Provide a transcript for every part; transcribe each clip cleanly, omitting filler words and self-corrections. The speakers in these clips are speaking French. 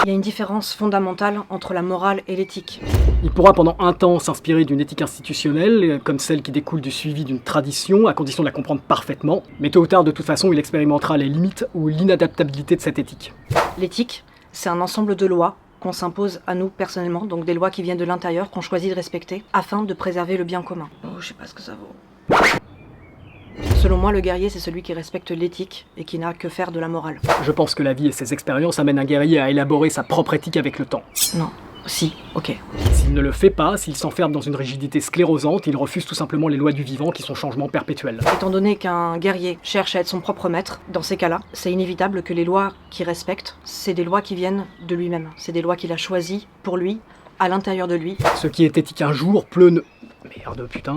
Il y a une différence fondamentale entre la morale et l'éthique. Il pourra pendant un temps s'inspirer d'une éthique institutionnelle, comme celle qui découle du suivi d'une tradition, à condition de la comprendre parfaitement, mais tôt ou tard, de toute façon, il expérimentera les limites ou l'inadaptabilité de cette éthique. L'éthique, c'est un ensemble de lois qu'on s'impose à nous personnellement, donc des lois qui viennent de l'intérieur, qu'on choisit de respecter, afin de préserver le bien commun. Oh, je sais pas ce que ça vaut. Selon moi, le guerrier, c'est celui qui respecte l'éthique et qui n'a que faire de la morale. Je pense que la vie et ses expériences amènent un guerrier à élaborer sa propre éthique avec le temps. Non. Si, ok. S'il ne le fait pas, s'il s'enferme dans une rigidité sclérosante, il refuse tout simplement les lois du vivant qui sont changement perpétuel. Étant donné qu'un guerrier cherche à être son propre maître, dans ces cas-là, c'est inévitable que les lois qu'il respecte, c'est des lois qui viennent de lui-même. C'est des lois qu'il a choisies pour lui, à l'intérieur de lui. Ce qui est éthique un jour peut ne... Merde, putain...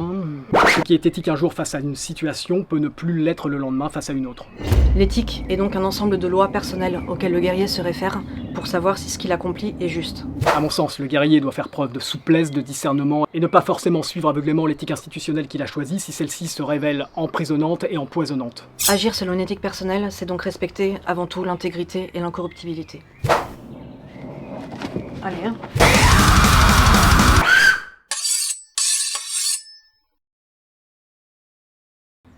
Ce qui est éthique un jour face à une situation peut ne plus l'être le lendemain face à une autre. L'éthique est donc un ensemble de lois personnelles auxquelles le guerrier se réfère pour savoir si ce qu'il accomplit est juste. À mon sens, le guerrier doit faire preuve de souplesse, de discernement, et ne pas forcément suivre aveuglément l'éthique institutionnelle qu'il a choisie si celle-ci se révèle emprisonnante et empoisonnante. Agir selon une éthique personnelle, c'est donc respecter avant tout l'intégrité et l'incorruptibilité. Allez, hein.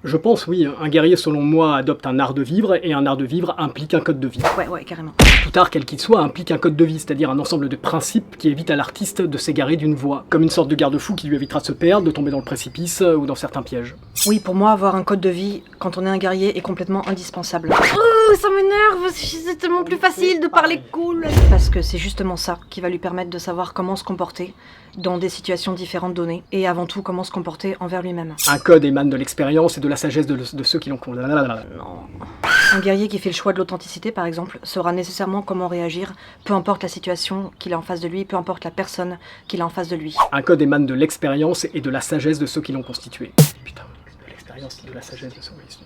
Je pense, oui, un guerrier selon moi adopte un art de vivre, et un art de vivre implique un code de vie. Ouais, carrément. Tout art quel qu'il soit implique un code de vie, c'est-à-dire un ensemble de principes qui évitent à l'artiste de s'égarer d'une voie, comme une sorte de garde-fou qui lui évitera de se perdre, de tomber dans le précipice ou dans certains pièges. Oui, pour moi, avoir un code de vie quand on est un guerrier est complètement indispensable. Oh, ça m'énerve, c'est tellement plus facile de parler cool. Parce que c'est justement ça qui va lui permettre de savoir comment se comporter dans des situations différentes données, et avant tout comment se comporter envers lui-même. Un code émane de l'expérience et de la sagesse de ceux qui l'ont connu. Non. Un guerrier qui fait le choix de l'authenticité, par exemple, saura nécessairement comment réagir, peu importe la situation qu'il a en face de lui, peu importe la personne qu'il a en face de lui. Un code émane de l'expérience et de la sagesse de ceux qui l'ont constitué. Putain, de l'expérience et de la sagesse de ceux qui l'ont constitué.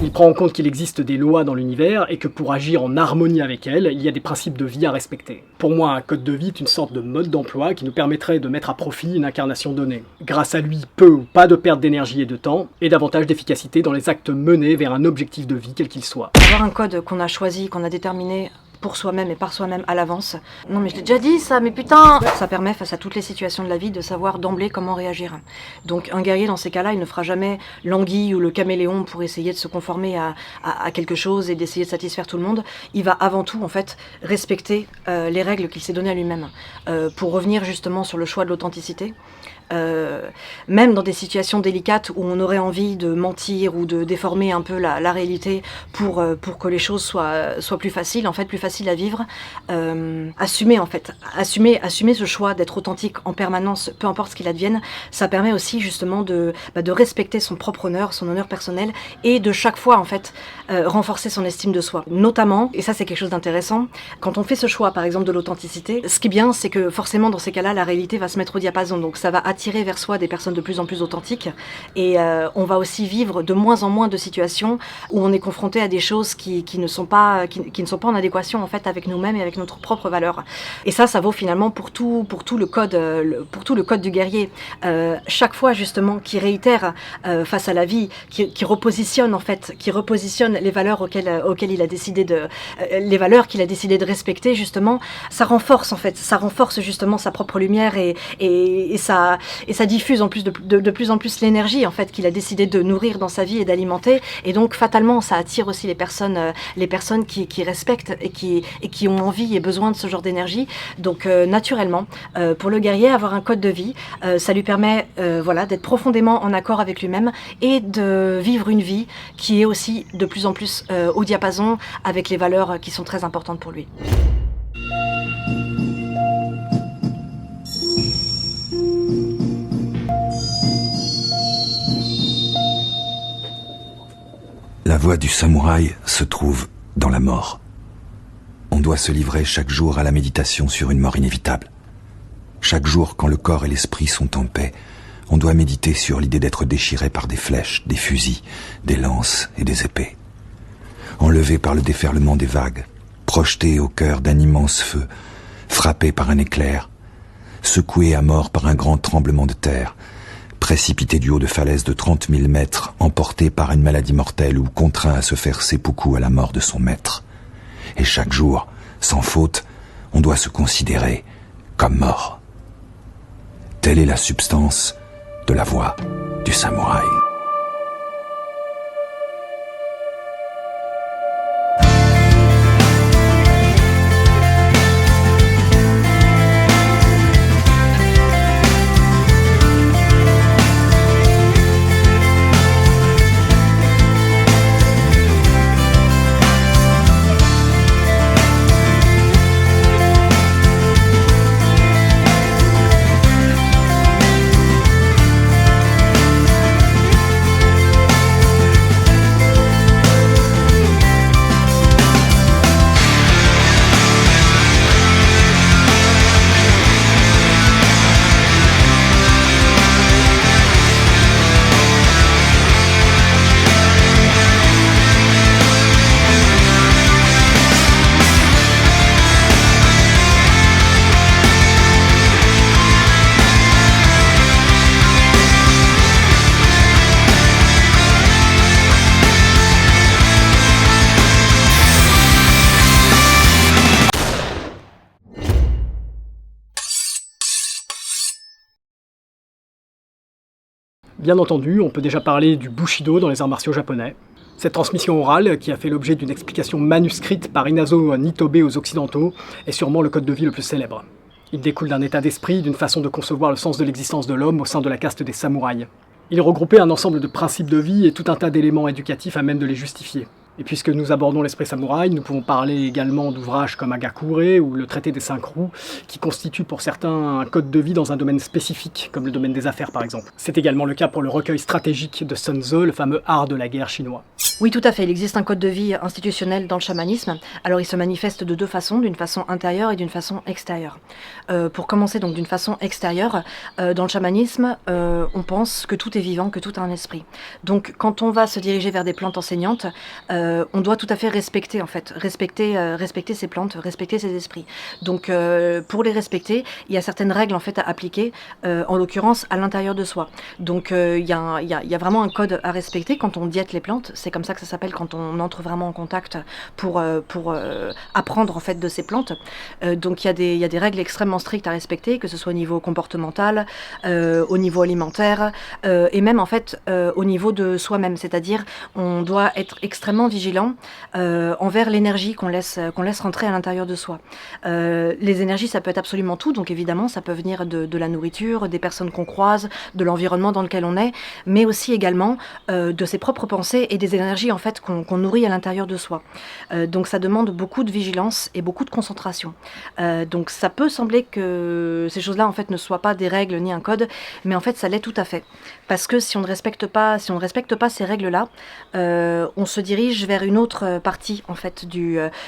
Il prend en compte qu'il existe des lois dans l'univers et que pour agir en harmonie avec elles, il y a des principes de vie à respecter. Pour moi, un code de vie est une sorte de mode d'emploi qui nous permettrait de mettre à profit une incarnation donnée. Grâce à lui, peu ou pas de perte d'énergie et de temps, et davantage d'efficacité dans les actes menés vers un objectif de vie quel qu'il soit. Avoir un code qu'on a choisi, qu'on a déterminé pour soi-même et par soi-même à l'avance. Non mais je l'ai déjà dit ça, mais putain! Ça permet face à toutes les situations de la vie de savoir d'emblée comment réagir. Donc un guerrier dans ces cas-là, il ne fera jamais l'anguille ou le caméléon pour essayer de se conformer à quelque chose et d'essayer de satisfaire tout le monde. Il va avant tout en fait respecter les règles qu'il s'est données à lui-même. Pour revenir justement sur le choix de l'authenticité, même dans des situations délicates où on aurait envie de mentir ou de déformer un peu la réalité pour que les choses soient plus faciles, en fait, plus faciles à vivre, assumer ce choix d'être authentique en permanence, peu importe ce qu'il advienne, ça permet aussi justement de respecter son propre honneur, son honneur personnel, et de chaque fois en fait renforcer son estime de soi. Notamment, et ça c'est quelque chose d'intéressant, quand on fait ce choix par exemple de l'authenticité, ce qui est bien c'est que forcément dans ces cas-là la réalité va se mettre au diapason, donc ça va attirer vers soi des personnes de plus en plus authentiques, et on va aussi vivre de moins en moins de situations où on est confronté à des choses qui ne sont pas en adéquation en fait avec nous-mêmes et avec notre propre valeur. Et ça vaut finalement pour tout le code du guerrier. Chaque fois justement qui réitère face à la vie, qui repositionne les valeurs auxquelles il a décidé les valeurs qu'il a décidé de respecter justement, ça renforce justement sa propre lumière et ça diffuse en plus de plus en plus l'énergie en fait qu'il a décidé de nourrir dans sa vie et d'alimenter, et donc fatalement ça attire aussi les personnes qui respectent et qui ont envie et besoin de ce genre d'énergie. Donc naturellement pour le guerrier, avoir un code de vie, ça lui permet d'être profondément en accord avec lui-même et de vivre une vie qui est aussi de plus en plus au diapason avec les valeurs qui sont très importantes pour lui. La voie du samouraï se trouve dans la mort. On doit se livrer chaque jour à la méditation sur une mort inévitable. Chaque jour, quand le corps et l'esprit sont en paix, on doit méditer sur l'idée d'être déchiré par des flèches, des fusils, des lances et des épées. Enlevé par le déferlement des vagues, projeté au cœur d'un immense feu, frappé par un éclair, secoué à mort par un grand tremblement de terre, précipité du haut de falaises de 30 000 mètres, emporté par une maladie mortelle ou contraint à se faire seppuku à la mort de son maître. Et chaque jour, sans faute, on doit se considérer comme mort. Telle est la substance de la voie du samouraï. Bien entendu, on peut déjà parler du Bushido dans les arts martiaux japonais. Cette transmission orale, qui a fait l'objet d'une explication manuscrite par Inazo Nitobe aux Occidentaux, est sûrement le code de vie le plus célèbre. Il découle d'un état d'esprit, d'une façon de concevoir le sens de l'existence de l'homme au sein de la caste des samouraïs. Il regroupait un ensemble de principes de vie et tout un tas d'éléments éducatifs à même de les justifier. Et puisque nous abordons l'esprit samouraï, nous pouvons parler également d'ouvrages comme Hagakure ou le traité des 5 roues, qui constituent pour certains un code de vie dans un domaine spécifique, comme le domaine des affaires par exemple. C'est également le cas pour le recueil stratégique de Sun Tzu, le fameux art de la guerre chinois. Oui, tout à fait. Il existe un code de vie institutionnel dans le chamanisme. Alors, il se manifeste de deux façons, d'une façon intérieure et d'une façon extérieure. Pour commencer, donc, d'une façon extérieure, dans le chamanisme, on pense que tout est vivant, que tout a un esprit. Donc, quand on va se diriger vers des plantes enseignantes, on doit tout à fait respecter, en fait, respecter ces plantes, respecter ces esprits. Donc, pour les respecter, il y a certaines règles, en fait, à appliquer, en l'occurrence, à l'intérieur de soi. Donc, il y a vraiment un code à respecter quand on diète les plantes. C'est comme ça que ça s'appelle quand on entre vraiment en contact pour apprendre en fait de ces plantes. Donc il y a des règles extrêmement strictes à respecter, que ce soit au niveau comportemental, au niveau alimentaire et même en fait au niveau de soi-même. C'est-à-dire on doit être extrêmement vigilant envers l'énergie qu'on laisse rentrer à l'intérieur de soi. Les énergies, ça peut être absolument tout. Donc évidemment, ça peut venir de la nourriture, des personnes qu'on croise, de l'environnement dans lequel on est, mais aussi également de ses propres pensées et des énergies en fait qu'on nourrit à l'intérieur de soi. Donc ça demande beaucoup de vigilance et beaucoup de concentration. Donc ça peut sembler que ces choses-là en fait ne soient pas des règles ni un code, mais en fait ça l'est tout à fait. Parce que si on ne respecte pas ces règles-là, on se dirige vers une autre partie en fait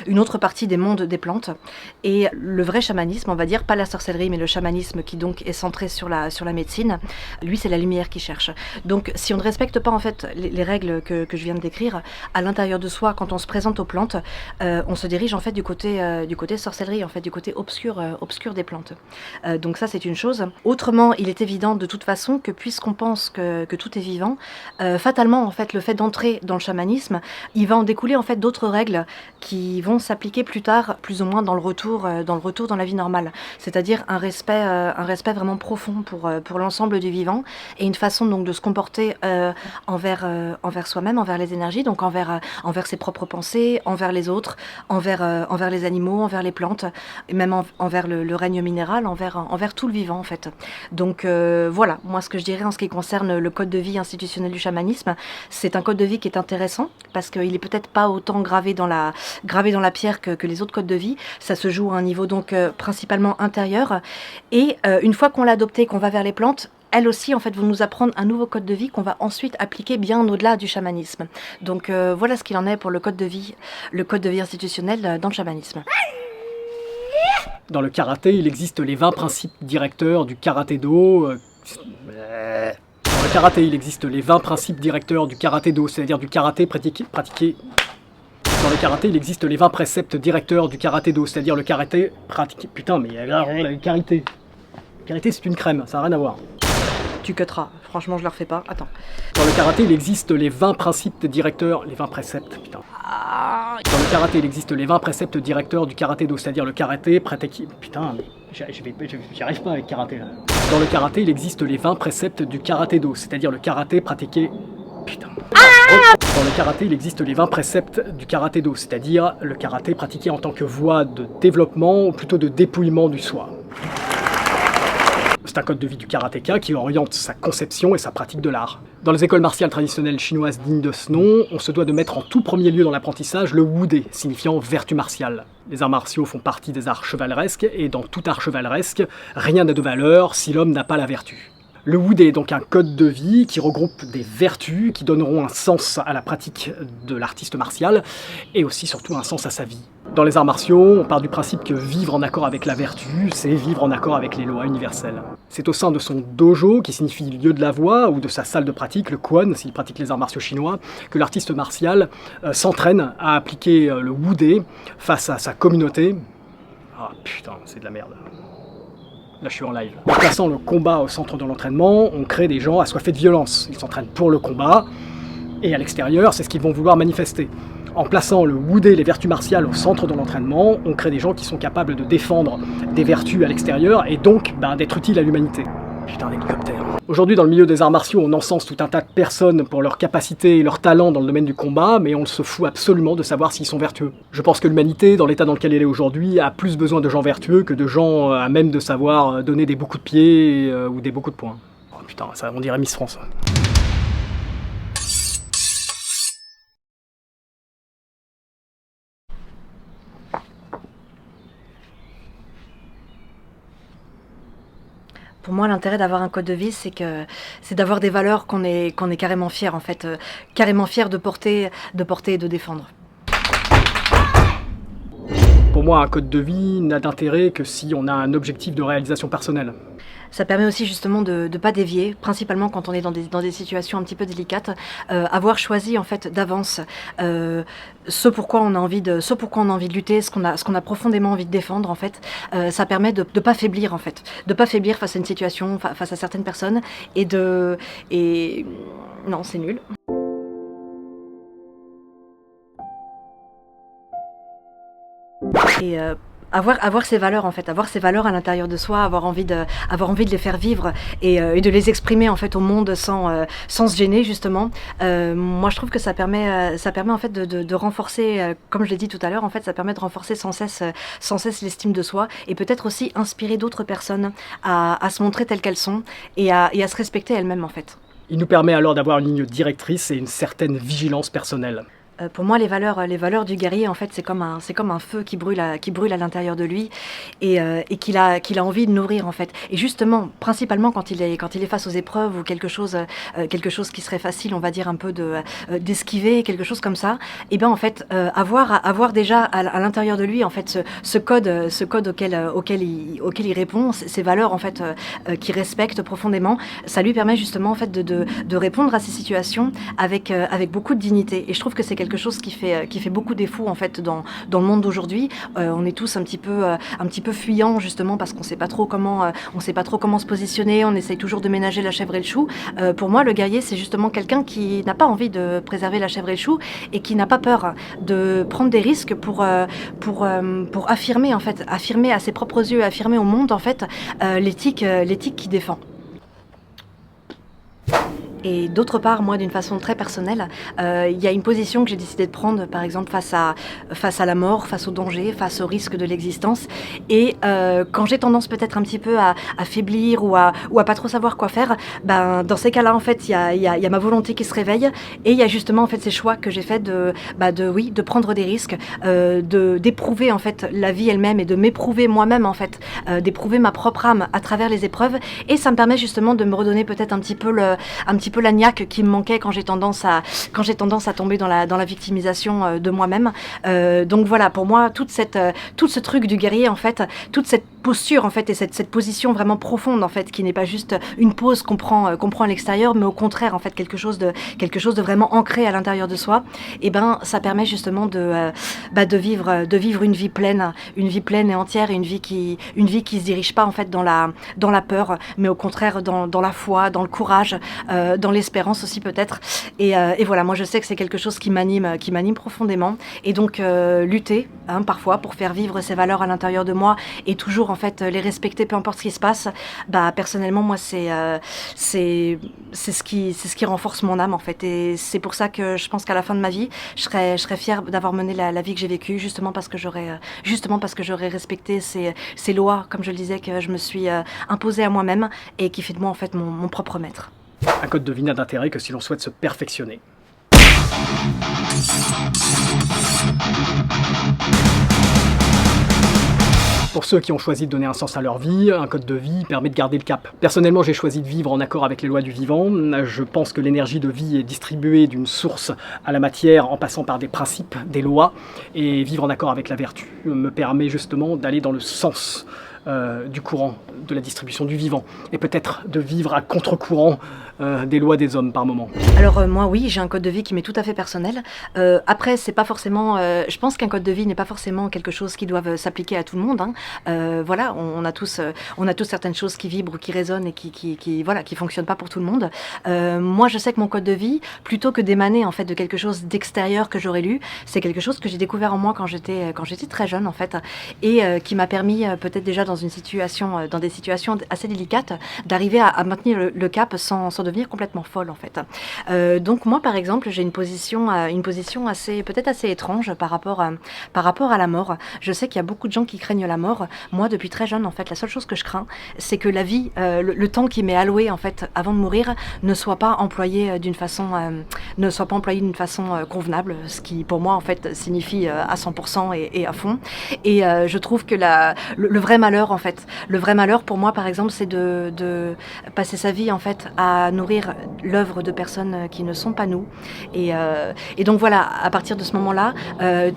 une autre partie des mondes des plantes. Et le vrai chamanisme, on va dire, pas la sorcellerie, mais le chamanisme qui donc est centré sur la médecine, lui c'est la lumière qui cherche. Donc si on ne respecte pas en fait les règles que je viens de décrire à l'intérieur de soi, quand on se présente aux plantes, on se dirige en fait du côté sorcellerie, en fait du côté obscur des plantes. Donc ça c'est une chose. Autrement, il est évident de toute façon que puisqu'on pense que tout est vivant, fatalement en fait le fait d'entrer dans le chamanisme, il va en découler en fait d'autres règles qui vont s'appliquer plus tard, plus ou moins dans le retour dans la vie normale. C'est-à-dire un respect vraiment profond pour l'ensemble du vivant et une façon donc de se comporter envers soi-même, envers les énergies, donc envers ses propres pensées, envers les autres, envers les animaux, envers les plantes, et même envers le règne minéral, envers tout le vivant en fait. Donc voilà, moi ce que je dirais en ce qui concerne le code de vie institutionnel du chamanisme, c'est un code de vie qui est intéressant parce qu'il est peut-être pas autant gravé dans la pierre que les autres codes de vie. Ça se joue à un niveau donc principalement intérieur et une fois qu'on l'a adopté, qu'on va vers les plantes, elles aussi, en fait, vont nous apprendre un nouveau code de vie qu'on va ensuite appliquer bien au-delà du chamanisme. Donc voilà ce qu'il en est pour le code de vie institutionnel dans le chamanisme. Dans le karaté, il existe les 20 principes directeurs du karaté-do. Dans le karaté, il existe les 20 principes directeurs du karaté-do, c'est-à-dire du karaté pratiqué. Dans le karaté, il existe les 20 préceptes directeurs du karaté-do, c'est-à-dire le karaté pratiqué. Putain, mais le karaté. Le karaté, c'est une crème, ça n'a rien à voir. Tu cutteras. Franchement, je la refais pas. Attends. Dans le karaté, il existe les 20 principes directeurs, les 20 préceptes, putain. Dans le karaté, il existe les 20 préceptes directeurs du karaté-do, c'est-à-dire le karaté pratiqué... Putain, mais j'y arrive pas avec karaté, là. Dans le karaté, il existe les 20 préceptes du karaté-do, c'est-à-dire le karaté pratiqué... Putain. Dans le karaté, il existe les 20 préceptes du karaté-do, c'est-à-dire le karaté pratiqué en tant que voie de développement, ou plutôt de dépouillement du soi. C'est un code de vie du karatéka qui oriente sa conception et sa pratique de l'art. Dans les écoles martiales traditionnelles chinoises dignes de ce nom, on se doit de mettre en tout premier lieu dans l'apprentissage le wudé, signifiant vertu martiale. Les arts martiaux font partie des arts chevaleresques, et dans tout art chevaleresque, rien n'a de valeur si l'homme n'a pas la vertu. Le wudé est donc un code de vie qui regroupe des vertus qui donneront un sens à la pratique de l'artiste martial et aussi surtout un sens à sa vie. Dans les arts martiaux, on part du principe que vivre en accord avec la vertu, c'est vivre en accord avec les lois universelles. C'est au sein de son dojo, qui signifie lieu de la voie, ou de sa salle de pratique, le Quan, s'il pratique les arts martiaux chinois, que l'artiste martial s'entraîne à appliquer le wudé face à sa communauté. Ah putain, c'est de la merde. Là, je suis en live. En plaçant le combat au centre de l'entraînement, on crée des gens assoiffés de violence. Ils s'entraînent pour le combat, et à l'extérieur, c'est ce qu'ils vont vouloir manifester. En plaçant le wudé, les vertus martiales, au centre de l'entraînement, on crée des gens qui sont capables de défendre des vertus à l'extérieur, et donc d'être utiles à l'humanité. Putain d'hélicoptère. Aujourd'hui, dans le milieu des arts martiaux, on encense tout un tas de personnes pour leur capacité et leur talent dans le domaine du combat, mais on se fout absolument de savoir s'ils sont vertueux. Je pense que l'humanité, dans l'état dans lequel elle est aujourd'hui, a plus besoin de gens vertueux que de gens à même de savoir donner des beaux coups de pied ou des beaux coups de poing. Oh, putain, ça, on dirait Miss France. Pour moi, l'intérêt d'avoir un code de vie, c'est d'avoir des valeurs qu'on est carrément fier, en fait, carrément fier de porter et de défendre. Pour moi, un code de vie n'a d'intérêt que si on a un objectif de réalisation personnelle. Ça permet aussi justement de ne pas dévier, principalement quand on est dans des situations un petit peu délicates, avoir choisi en fait d'avance ce pourquoi on a envie de lutter, ce qu'on a profondément envie de défendre en fait. Ça permet de pas faiblir en fait, de pas faiblir face à une situation, face à certaines personnes non, c'est nul. Et avoir ces valeurs en fait, avoir ces valeurs à l'intérieur de soi, avoir envie de les faire vivre et de les exprimer en fait au monde sans se gêner justement. Moi je trouve que ça permet en fait de renforcer, comme je l'ai dit tout à l'heure, en fait ça permet de renforcer sans cesse l'estime de soi et peut-être aussi inspirer d'autres personnes à se montrer telles qu'elles sont et à se respecter elles-mêmes en fait. Il nous permet alors d'avoir une ligne directrice et une certaine vigilance personnelle. Pour moi, les valeurs du guerrier, en fait, c'est comme un feu qui brûle à l'intérieur de lui et qu'il a envie de nourrir, en fait. Et justement, principalement quand il est face aux épreuves ou quelque chose qui serait facile, on va dire un peu d'esquiver, quelque chose comme ça. Et bien, en fait, avoir déjà à l'intérieur de lui, en fait, ce code auquel il répond, ces valeurs, en fait, qu'il respecte profondément, ça lui permet justement, en fait, de répondre à ces situations avec beaucoup de dignité. Et je trouve que c'est quelque chose qui fait beaucoup défaut en fait dans le monde d'aujourd'hui. On est tous un petit peu fuyants justement parce qu'on sait pas trop comment se positionner. On essaye toujours de ménager la chèvre et le chou. Pour moi, le guerrier, c'est justement quelqu'un qui n'a pas envie de préserver la chèvre et le chou et qui n'a pas peur de prendre des risques pour affirmer à ses propres yeux, affirmer au monde en fait l'éthique qu'il défend. Et d'autre part, moi, d'une façon très personnelle, il y a une position que j'ai décidé de prendre, par exemple, face à la mort, face au danger, face au risque de l'existence. Et quand j'ai tendance peut-être un petit peu à faiblir ou à pas trop savoir quoi faire, ben, dans ces cas-là, en fait, il y a ma volonté qui se réveille et il y a justement en fait ces choix que j'ai fait de prendre des risques, d'éprouver en fait la vie elle-même et de m'éprouver moi-même en fait, d'éprouver ma propre âme à travers les épreuves. Et ça me permet justement de me redonner peut-être un petit peu la niaque qui me manquait quand j'ai tendance à tomber dans la victimisation de moi-même. Donc voilà, pour moi, tout ce truc du guerrier, en fait, toute cette posture en fait et cette position vraiment profonde en fait, qui n'est pas juste une pose qu'on prend à l'extérieur, mais au contraire en fait quelque chose de vraiment ancré à l'intérieur de soi. Et ben ça permet justement de vivre une vie pleine et entière, et une vie qui se dirige pas en fait dans la peur, mais au contraire dans la foi, dans le courage, dans l'espérance aussi peut-être. Et voilà, moi je sais que c'est quelque chose qui m'anime profondément. Et donc lutter parfois pour faire vivre ces valeurs à l'intérieur de moi et toujours en fait les respecter peu importe ce qui se passe. Personnellement moi c'est ce qui renforce mon âme en fait. Et c'est pour ça que je pense qu'à la fin de ma vie je serais fière d'avoir mené la vie que j'ai vécue, justement parce que j'aurais respecté ces lois, comme je le disais, que je me suis imposée à moi-même et qui fait de moi en fait mon propre maître. Un code de vie n'a d'intérêt que si l'on souhaite se perfectionner. Pour ceux qui ont choisi de donner un sens à leur vie, un code de vie permet de garder le cap. Personnellement, j'ai choisi de vivre en accord avec les lois du vivant. Je pense que l'énergie de vie est distribuée d'une source à la matière en passant par des principes, des lois. Et vivre en accord avec la vertu me permet justement d'aller dans le sens du courant de la distribution du vivant. Et peut-être de vivre à contre-courant des lois des hommes par moment. Alors moi oui, j'ai un code de vie qui m'est tout à fait personnel. Après c'est pas forcément, je pense qu'un code de vie n'est pas forcément quelque chose qui doit s'appliquer à tout le monde. Voilà, on a tous certaines choses qui vibrent ou qui résonnent et qui fonctionnent pas pour tout le monde. Moi je sais que mon code de vie, plutôt que d'émaner en fait de quelque chose d'extérieur que j'aurais lu, c'est quelque chose que j'ai découvert en moi quand j'étais très jeune en fait, et qui m'a permis peut-être déjà dans des situations assez délicates d'arriver à maintenir le cap sans devenir complètement folle en fait. Donc moi par exemple j'ai une position peut-être assez étrange par rapport à la mort. Je sais qu'il y a beaucoup de gens qui craignent la mort. Moi depuis très jeune en fait la seule chose que je crains c'est que la vie, le temps qui m'est alloué en fait avant de mourir ne soit pas employé d'une façon convenable, ce qui pour moi en fait signifie à 100% et à fond. Et je trouve que le vrai malheur en fait, le vrai malheur pour moi par exemple c'est de passer sa vie en fait à nourrir l'œuvre de personnes qui ne sont pas nous. Et donc voilà, à partir de ce moment-là,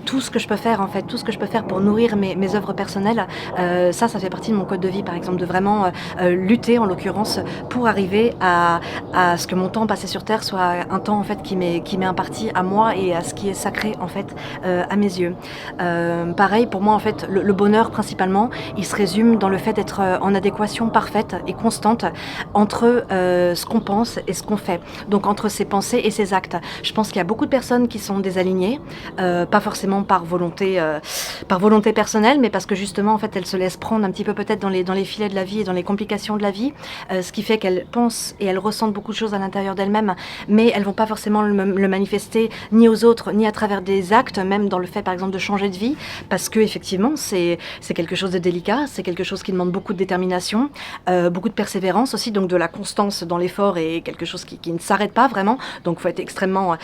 tout ce que je peux faire en fait, tout ce que je peux faire pour nourrir mes œuvres personnelles, ça fait partie de mon code de vie par exemple, de vraiment lutter en l'occurrence pour arriver à ce que mon temps passé sur Terre soit un temps en fait qui m'est imparti à moi et à ce qui est sacré en fait à mes yeux. Pareil pour moi en fait, le bonheur principalement, il se résume dans le fait d'être en adéquation parfaite et constante entre ce qu'on pense et ce qu'on fait, donc entre ses pensées et ses actes. Je pense qu'il y a beaucoup de personnes qui sont désalignées, pas forcément par volonté personnelle, mais parce que justement en fait elles se laissent prendre un petit peu peut-être dans les filets de la vie et dans les complications de la vie, ce qui fait qu'elles pensent et elles ressentent beaucoup de choses à l'intérieur d'elles-mêmes, mais elles vont pas forcément le manifester ni aux autres ni à travers des actes, même dans le fait par exemple de changer de vie, parce que effectivement c'est quelque chose de délicat, c'est quelque chose qui demande beaucoup de détermination, beaucoup de persévérance aussi, donc de la constance dans l'effort et quelque chose qui ne s'arrête pas vraiment, donc il faut être extrêmement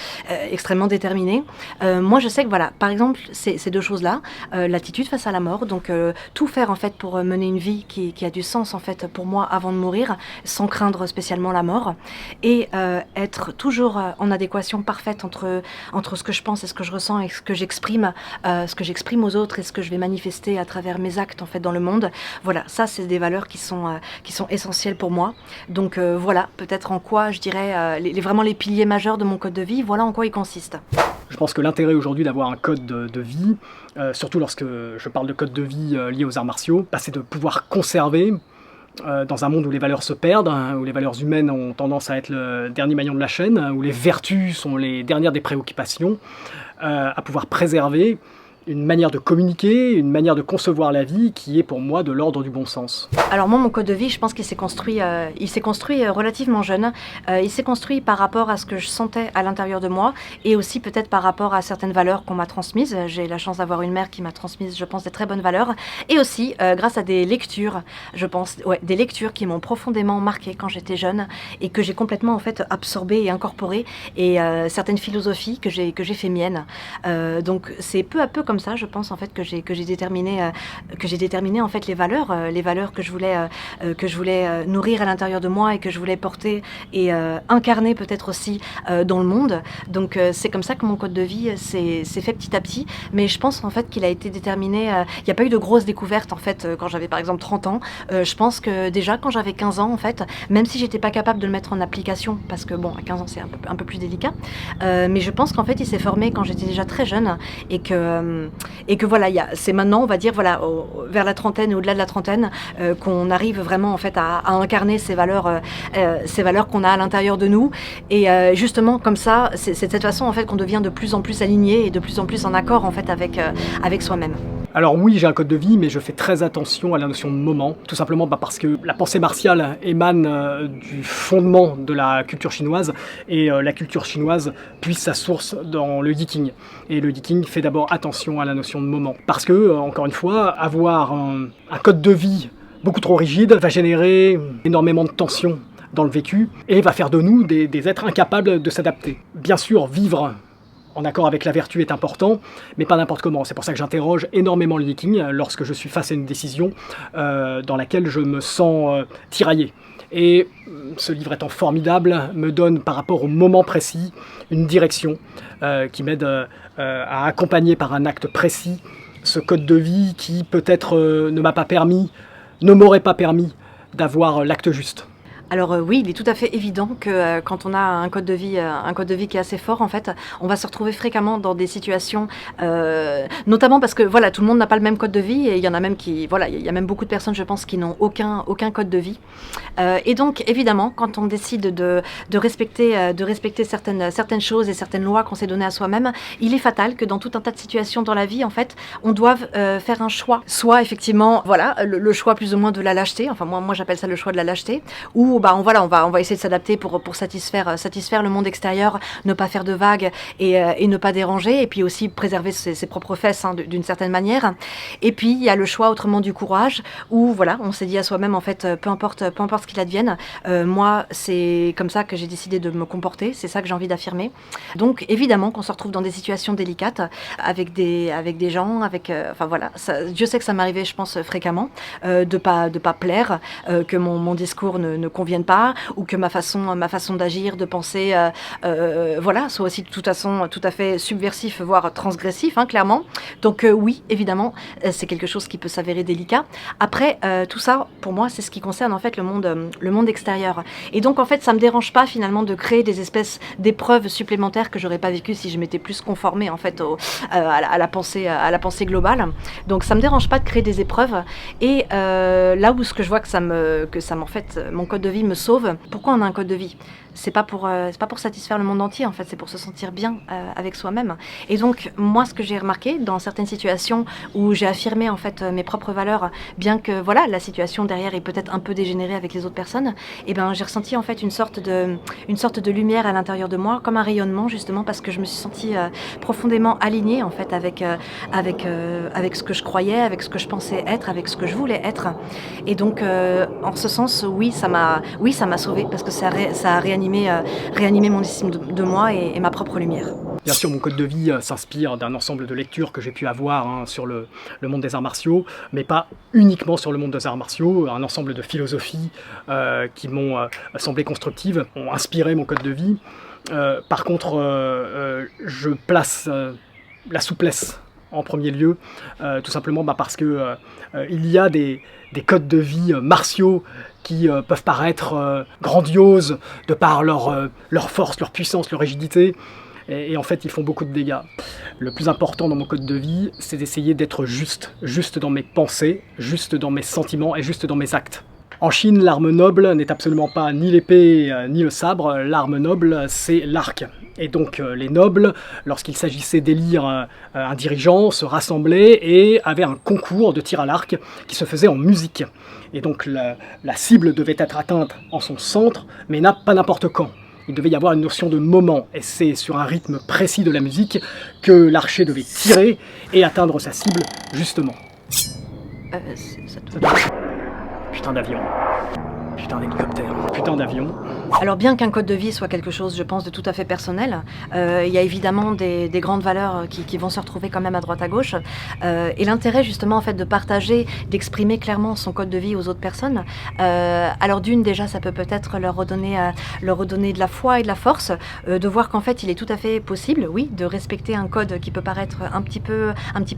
déterminé. Moi je sais que voilà, par exemple ces deux choses-là, l'attitude face à la mort, donc tout faire en fait pour mener une vie qui a du sens en fait pour moi avant de mourir, sans craindre spécialement la mort, et être toujours en adéquation parfaite entre ce que je pense et ce que je ressens et ce que j'exprime aux autres et ce que je vais manifester à travers mes actes en fait dans le monde. Voilà, ça c'est des valeurs qui sont essentielles pour moi. Donc voilà, peut-être en quoi je dirais vraiment les piliers majeurs de mon code de vie, voilà en quoi ils consistent. Je pense que l'intérêt aujourd'hui d'avoir un code de vie, surtout lorsque je parle de code de vie lié aux arts martiaux, c'est de pouvoir conserver dans un monde où les valeurs se perdent, où les valeurs humaines ont tendance à être le dernier maillon de la chaîne, où les vertus sont les dernières des préoccupations, à pouvoir préserver une manière de communiquer, une manière de concevoir la vie qui est pour moi de l'ordre du bon sens. Alors moi, mon code de vie, je pense qu'il s'est construit relativement jeune. Il s'est construit par rapport à ce que je sentais à l'intérieur de moi et aussi peut-être par rapport à certaines valeurs qu'on m'a transmises. J'ai la chance d'avoir une mère qui m'a transmise, je pense, des très bonnes valeurs, et aussi grâce à des lectures, je pense, des lectures qui m'ont profondément marquée quand j'étais jeune et que j'ai complètement en fait absorbées et incorporées, et certaines philosophies que j'ai fait miennes. Donc c'est peu à peu comme comme ça, je pense en fait que j'ai déterminé en fait les valeurs que je voulais nourrir à l'intérieur de moi et que je voulais porter et incarner peut-être aussi dans le monde. Donc c'est comme ça que mon code de vie s'est fait petit à petit, mais je pense en fait qu'il a été déterminé. Il n'y a pas eu de grosses découvertes en fait quand j'avais par exemple 30 ans. Je pense que déjà quand j'avais 15 ans en fait, même si j'étais pas capable de le mettre en application, parce que bon à 15 ans c'est un peu plus délicat, mais je pense qu'en fait il s'est formé quand j'étais déjà très jeune et que voilà, c'est maintenant on va dire voilà vers la trentaine et au-delà de la trentaine qu'on arrive vraiment en fait à incarner ces valeurs qu'on a à l'intérieur de nous et justement comme ça c'est de cette façon en fait qu'on devient de plus en plus aligné et de plus en plus en accord en fait avec soi-même. Alors oui, j'ai un code de vie, mais je fais très attention à la notion de moment, tout simplement parce que la pensée martiale émane du fondement de la culture chinoise, et la culture chinoise puise sa source dans le Yiking. Et le Yiking fait d'abord attention à la notion de moment, parce que, encore une fois, avoir un code de vie beaucoup trop rigide va générer énormément de tension dans le vécu, et va faire de nous des êtres incapables de s'adapter. Bien sûr, vivre en accord avec la vertu est important, mais pas n'importe comment. C'est pour ça que j'interroge énormément le Yiking lorsque je suis face à une décision dans laquelle je me sens tiraillé. Et ce livre étant formidable, me donne par rapport au moment précis une direction qui m'aide à accompagner par un acte précis ce code de vie qui peut-être ne m'aurait pas permis d'avoir l'acte juste. Alors oui, il est tout à fait évident que quand on a un code de vie qui est assez fort, en fait, on va se retrouver fréquemment dans des situations, notamment parce que voilà, tout le monde n'a pas le même code de vie et il y en a même il y a même beaucoup de personnes, je pense, qui n'ont aucun code de vie. Et donc évidemment, quand on décide de respecter certaines choses et certaines lois qu'on s'est données à soi-même, il est fatal que dans tout un tas de situations dans la vie, en fait, on doive faire un choix. Soit effectivement, voilà, le choix plus ou moins de la lâcheté. Enfin moi j'appelle ça le choix de la lâcheté, ou on va essayer de s'adapter pour satisfaire le monde extérieur, ne pas faire de vagues et ne pas déranger, et puis aussi préserver ses propres fesses d'une certaine manière. Et puis il y a le choix autrement du courage, où voilà, on s'est dit à soi-même en fait, peu importe ce qu'il advienne, moi c'est comme ça que j'ai décidé de me comporter, c'est ça que j'ai envie d'affirmer. Donc évidemment qu'on se retrouve dans des situations délicates avec des gens, enfin voilà, Dieu sait que ça m'arrivait, je pense, fréquemment, de pas plaire, que mon discours ne convienne pas, ou que ma façon d'agir, de penser, voilà, soit aussi de toute façon tout à fait subversif, voire transgressif, clairement. Donc oui, évidemment, c'est quelque chose qui peut s'avérer délicat. Après, tout ça, pour moi, c'est ce qui concerne en fait le monde extérieur. Et donc en fait, ça me dérange pas finalement de créer des espèces d'épreuves supplémentaires que j'aurais pas vécues si je m'étais plus conformée en fait à la pensée globale. Donc ça me dérange pas de créer des épreuves. Et là où ce que je vois en fait, mon code de vie me sauve. Pourquoi on a un code de vie ? C'est pas pour satisfaire le monde entier, en fait, c'est pour se sentir bien avec soi-même. Et donc, moi, ce que j'ai remarqué dans certaines situations où j'ai affirmé en fait mes propres valeurs, bien que voilà, la situation derrière est peut-être un peu dégénérée avec les autres personnes, et ben j'ai ressenti en fait une sorte de lumière à l'intérieur de moi, comme un rayonnement justement, parce que je me suis sentie profondément alignée en fait avec ce que je croyais, avec ce que je pensais être, avec ce que je voulais être. Et donc, en ce sens, oui, ça m'a sauvée, parce que ça a réanimé mon estime de moi et ma propre lumière. Bien sûr, mon code de vie s'inspire d'un ensemble de lectures que j'ai pu avoir sur le monde des arts martiaux, mais pas uniquement sur le monde des arts martiaux, un ensemble de philosophies qui m'ont semblé constructives, ont inspiré mon code de vie. Par contre, je place la souplesse en premier lieu, tout simplement parce que il y a des codes de vie martiaux qui peuvent paraître grandioses de par leur force, leur puissance, leur rigidité, et en fait ils font beaucoup de dégâts. Le plus important dans mon code de vie, c'est d'essayer d'être juste dans mes pensées, juste dans mes sentiments et juste dans mes actes. En Chine, l'arme noble n'est absolument pas ni l'épée ni le sabre, l'arme noble c'est l'arc. Et donc les nobles, lorsqu'il s'agissait d'élire un dirigeant, se rassemblaient et avaient un concours de tir à l'arc qui se faisait en musique. Et donc la cible devait être atteinte en son centre, mais pas n'importe quand. Il devait y avoir une notion de moment, et c'est sur un rythme précis de la musique que l'archer devait tirer et atteindre sa cible justement. Putain d'avion. Putain d'hélicoptère, putain d'avion. Alors bien qu'un code de vie soit quelque chose, je pense, de tout à fait personnel, il y a évidemment des grandes valeurs qui vont se retrouver quand même à droite à gauche. Et l'intérêt justement en fait de partager, d'exprimer clairement son code de vie aux autres personnes. Alors d'une déjà, ça peut-être leur redonner de la foi et de la force, de voir qu'en fait il est tout à fait possible, oui, de respecter un code qui peut paraître un petit peu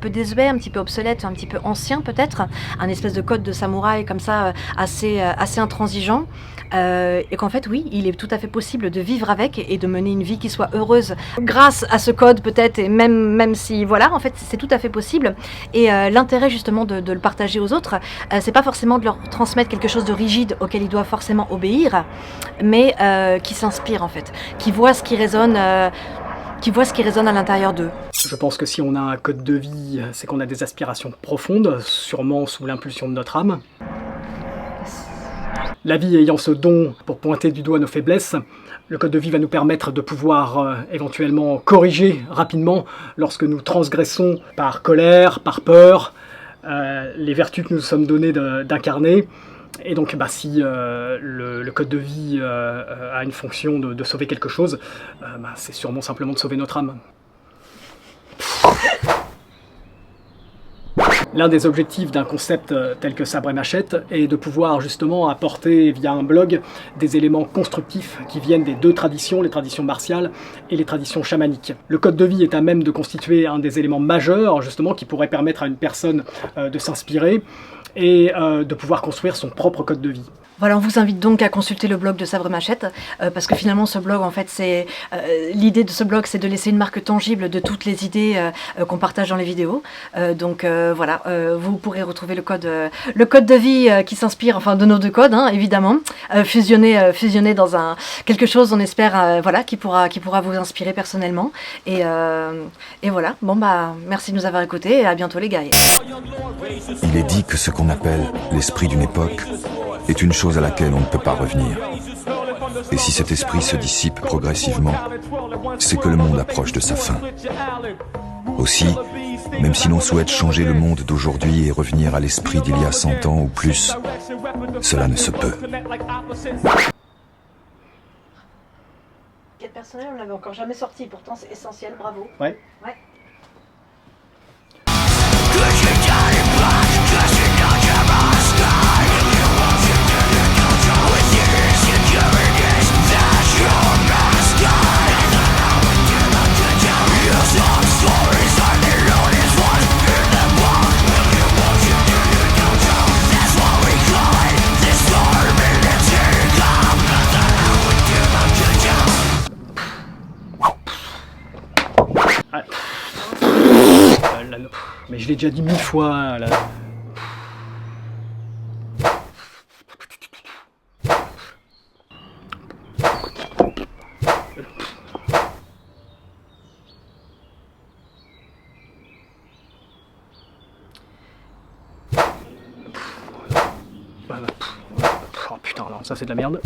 désuet, un petit peu obsolète, un petit peu ancien peut-être, un espèce de code de samouraï comme ça assez intransigeant. Et qu'en fait, oui, il est tout à fait possible de vivre avec et de mener une vie qui soit heureuse grâce à ce code peut-être, et même si, voilà, en fait, c'est tout à fait possible. Et l'intérêt justement de le partager aux autres, c'est pas forcément de leur transmettre quelque chose de rigide auquel ils doivent forcément obéir, mais qui s'inspire en fait, qui voit ce qui résonne à l'intérieur d'eux. Je pense que si on a un code de vie, c'est qu'on a des aspirations profondes, sûrement sous l'impulsion de notre âme. La vie ayant ce don pour pointer du doigt nos faiblesses, le code de vie va nous permettre de pouvoir éventuellement corriger rapidement lorsque nous transgressons par colère, par peur, les vertus que nous sommes donnés d'incarner. Et donc si le code de vie a une fonction de sauver quelque chose, c'est sûrement simplement de sauver notre âme. L'un des objectifs d'un concept tel que Sabre et Machette est de pouvoir justement apporter via un blog des éléments constructifs qui viennent des deux traditions, les traditions martiales et les traditions chamaniques. Le code de vie est à même de constituer un des éléments majeurs justement qui pourrait permettre à une personne de s'inspirer et de pouvoir construire son propre code de vie. Voilà, on vous invite donc à consulter le blog de Sabre Machette, parce que finalement ce blog, en fait, c'est l'idée de ce blog, c'est de laisser une marque tangible de toutes les idées qu'on partage dans les vidéos. Donc voilà, vous pourrez retrouver le code de vie qui s'inspire, enfin de nos deux codes, hein, évidemment, fusionné dans quelque chose, on espère, voilà, qui pourra vous inspirer personnellement. Et voilà, bon merci de nous avoir écoutés et à bientôt les gars. Il est dit que ce qu'on appelle l'esprit d'une époque est une chose à laquelle on ne peut pas revenir. Et si cet esprit se dissipe progressivement, c'est que le monde approche de sa fin. Aussi, même si l'on souhaite changer le monde d'aujourd'hui et revenir à l'esprit d'il y a 100 ans ou plus, cela ne se peut. Quête personnelle, on l'avait encore jamais sorti, pourtant c'est essentiel, bravo. Ouais. Mais je l'ai déjà dit 1000 fois là. Oh putain, non, ça c'est de la merde.